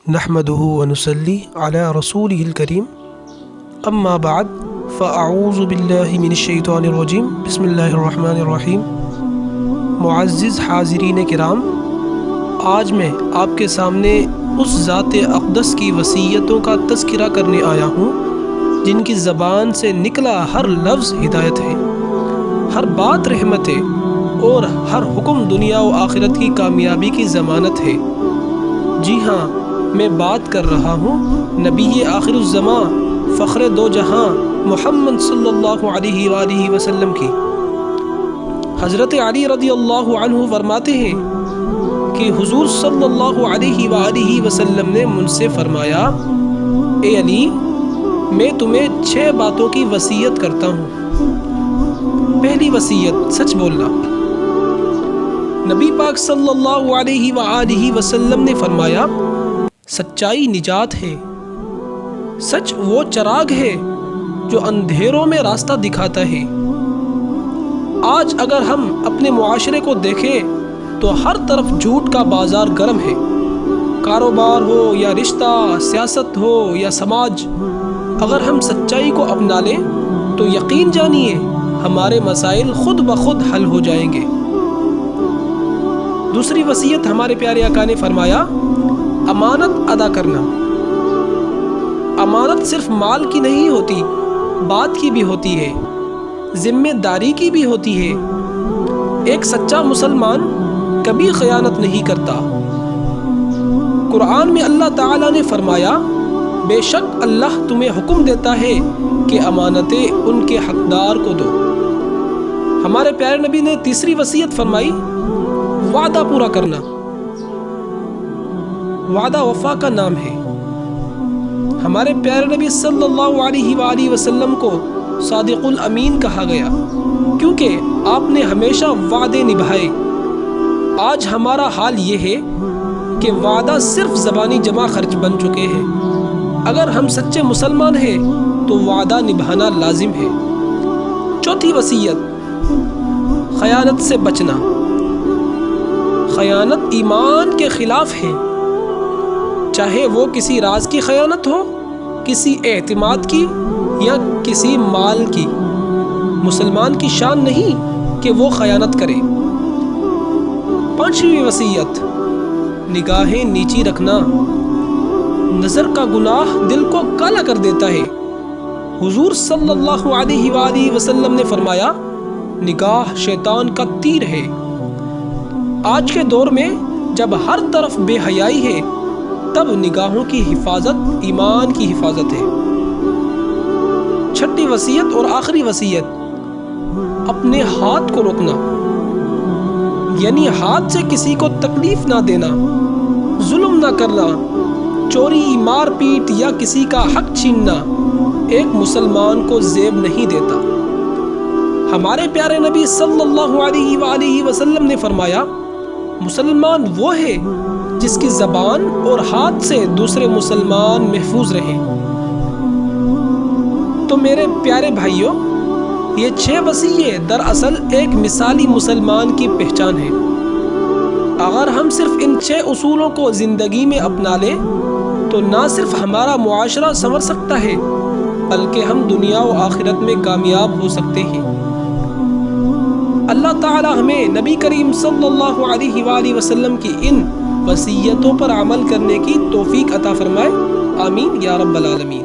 نحمده ونصلي على رسوله الكريم اما بعد فاعوذ باللہ من الشیطان الرجیم بسم اللہ الرحمن الرحیم۔ معزز حاضرین کرام، آج میں آپ کے سامنے اس ذات اقدس کی وصیتوں کا تذکرہ کرنے آیا ہوں جن کی زبان سے نکلا ہر لفظ ہدایت ہے، ہر بات رحمت ہے اور ہر حکم دنیا و آخرت کی کامیابی کی ضمانت ہے۔ جی ہاں، میں بات کر رہا ہوں نبی آخر الزماں فخر دو جہاں محمد صلی اللہ علیہ وآلہ وسلم کی۔ حضرت علی رضی اللہ عنہ فرماتے ہیں کہ حضور صلی اللہ علیہ وآلہ وسلم نے مجھ سے فرمایا، اے علی، میں تمہیں 6 باتوں کی وصیت کرتا ہوں۔ پہلی وصیت، سچ بولنا۔ نبی پاک صلی اللہ علیہ وآلہ وسلم نے فرمایا، سچائی نجات ہے، سچ وہ چراغ ہے جو اندھیروں میں راستہ دکھاتا ہے۔ آج اگر ہم اپنے معاشرے کو دیکھیں تو ہر طرف جھوٹ کا بازار گرم ہے، کاروبار ہو یا رشتہ، سیاست ہو یا سماج۔ اگر ہم سچائی کو اپنا لیں تو یقین جانیے ہمارے مسائل خود بخود حل ہو جائیں گے۔ دوسری وصیت ہمارے پیارے آقا نے فرمایا، امانت ادا کرنا۔ امانت صرف مال کی نہیں ہوتی، بات کی بھی ہوتی ہے، ذمہ داری کی بھی ہوتی ہے۔ ایک سچا مسلمان کبھی خیانت نہیں کرتا۔ قرآن میں اللہ تعالیٰ نے فرمایا، بے شک اللہ تمہیں حکم دیتا ہے کہ امانتیں ان کے حقدار کو دو۔ ہمارے پیارے نبی نے تیسری وصیت فرمائی، وعدہ پورا کرنا۔ وعدہ وفا کا نام ہے۔ ہمارے پیارے نبی صلی اللہ علیہ وآلہ وسلم کو صادق الامین کہا گیا کیونکہ آپ نے ہمیشہ وعدے نبھائے۔ آج ہمارا حال یہ ہے کہ وعدہ صرف زبانی جمع خرچ بن چکے ہیں۔ اگر ہم سچے مسلمان ہیں تو وعدہ نبھانا لازم ہے۔ چوتھی وصیت، خیانت سے بچنا۔ خیانت ایمان کے خلاف ہے، چاہے وہ کسی راز کی خیانت ہو، کسی اعتماد کی یا کسی مال کی۔ مسلمان کی شان نہیں کہ وہ خیانت کرے۔ پانچویں وصیت، نگاہیں نیچی رکھنا۔ نظر کا گناہ دل کو کالا کر دیتا ہے۔ حضور صلی اللہ علیہ وآلہ وسلم نے فرمایا، نگاہ شیطان کا تیر ہے۔ آج کے دور میں جب ہر طرف بے حیائی ہے، تب نگاہوں کی حفاظت ایمان کی حفاظت ہے۔ چھٹی وصیت اور آخری وصیت، اپنے ہاتھ کو روکنا، یعنی ہاتھ سے کسی کو تکلیف نہ دینا، ظلم نہ کرنا، چوری، مار پیٹ یا کسی کا حق چھیننا ایک مسلمان کو زیب نہیں دیتا۔ ہمارے پیارے نبی صلی اللہ علیہ وآلہ وسلم نے فرمایا، مسلمان وہ ہے جس کی زبان اور ہاتھ سے دوسرے مسلمان محفوظ رہیں۔ تو میرے پیارے بھائیوں، یہ 6 وصیتیں دراصل ایک مثالی مسلمان کی پہچان ہے۔ اگر ہم صرف ان 6 اصولوں کو زندگی میں اپنا لیں تو نہ صرف ہمارا معاشرہ سنور سکتا ہے بلکہ ہم دنیا و آخرت میں کامیاب ہو سکتے ہیں۔ اللہ تعالی ہمیں نبی کریم صلی اللہ علیہ وآلہ وسلم کی ان وصیتوں پر عمل کرنے کی توفیق عطا فرمائے، آمین یا رب العالمین۔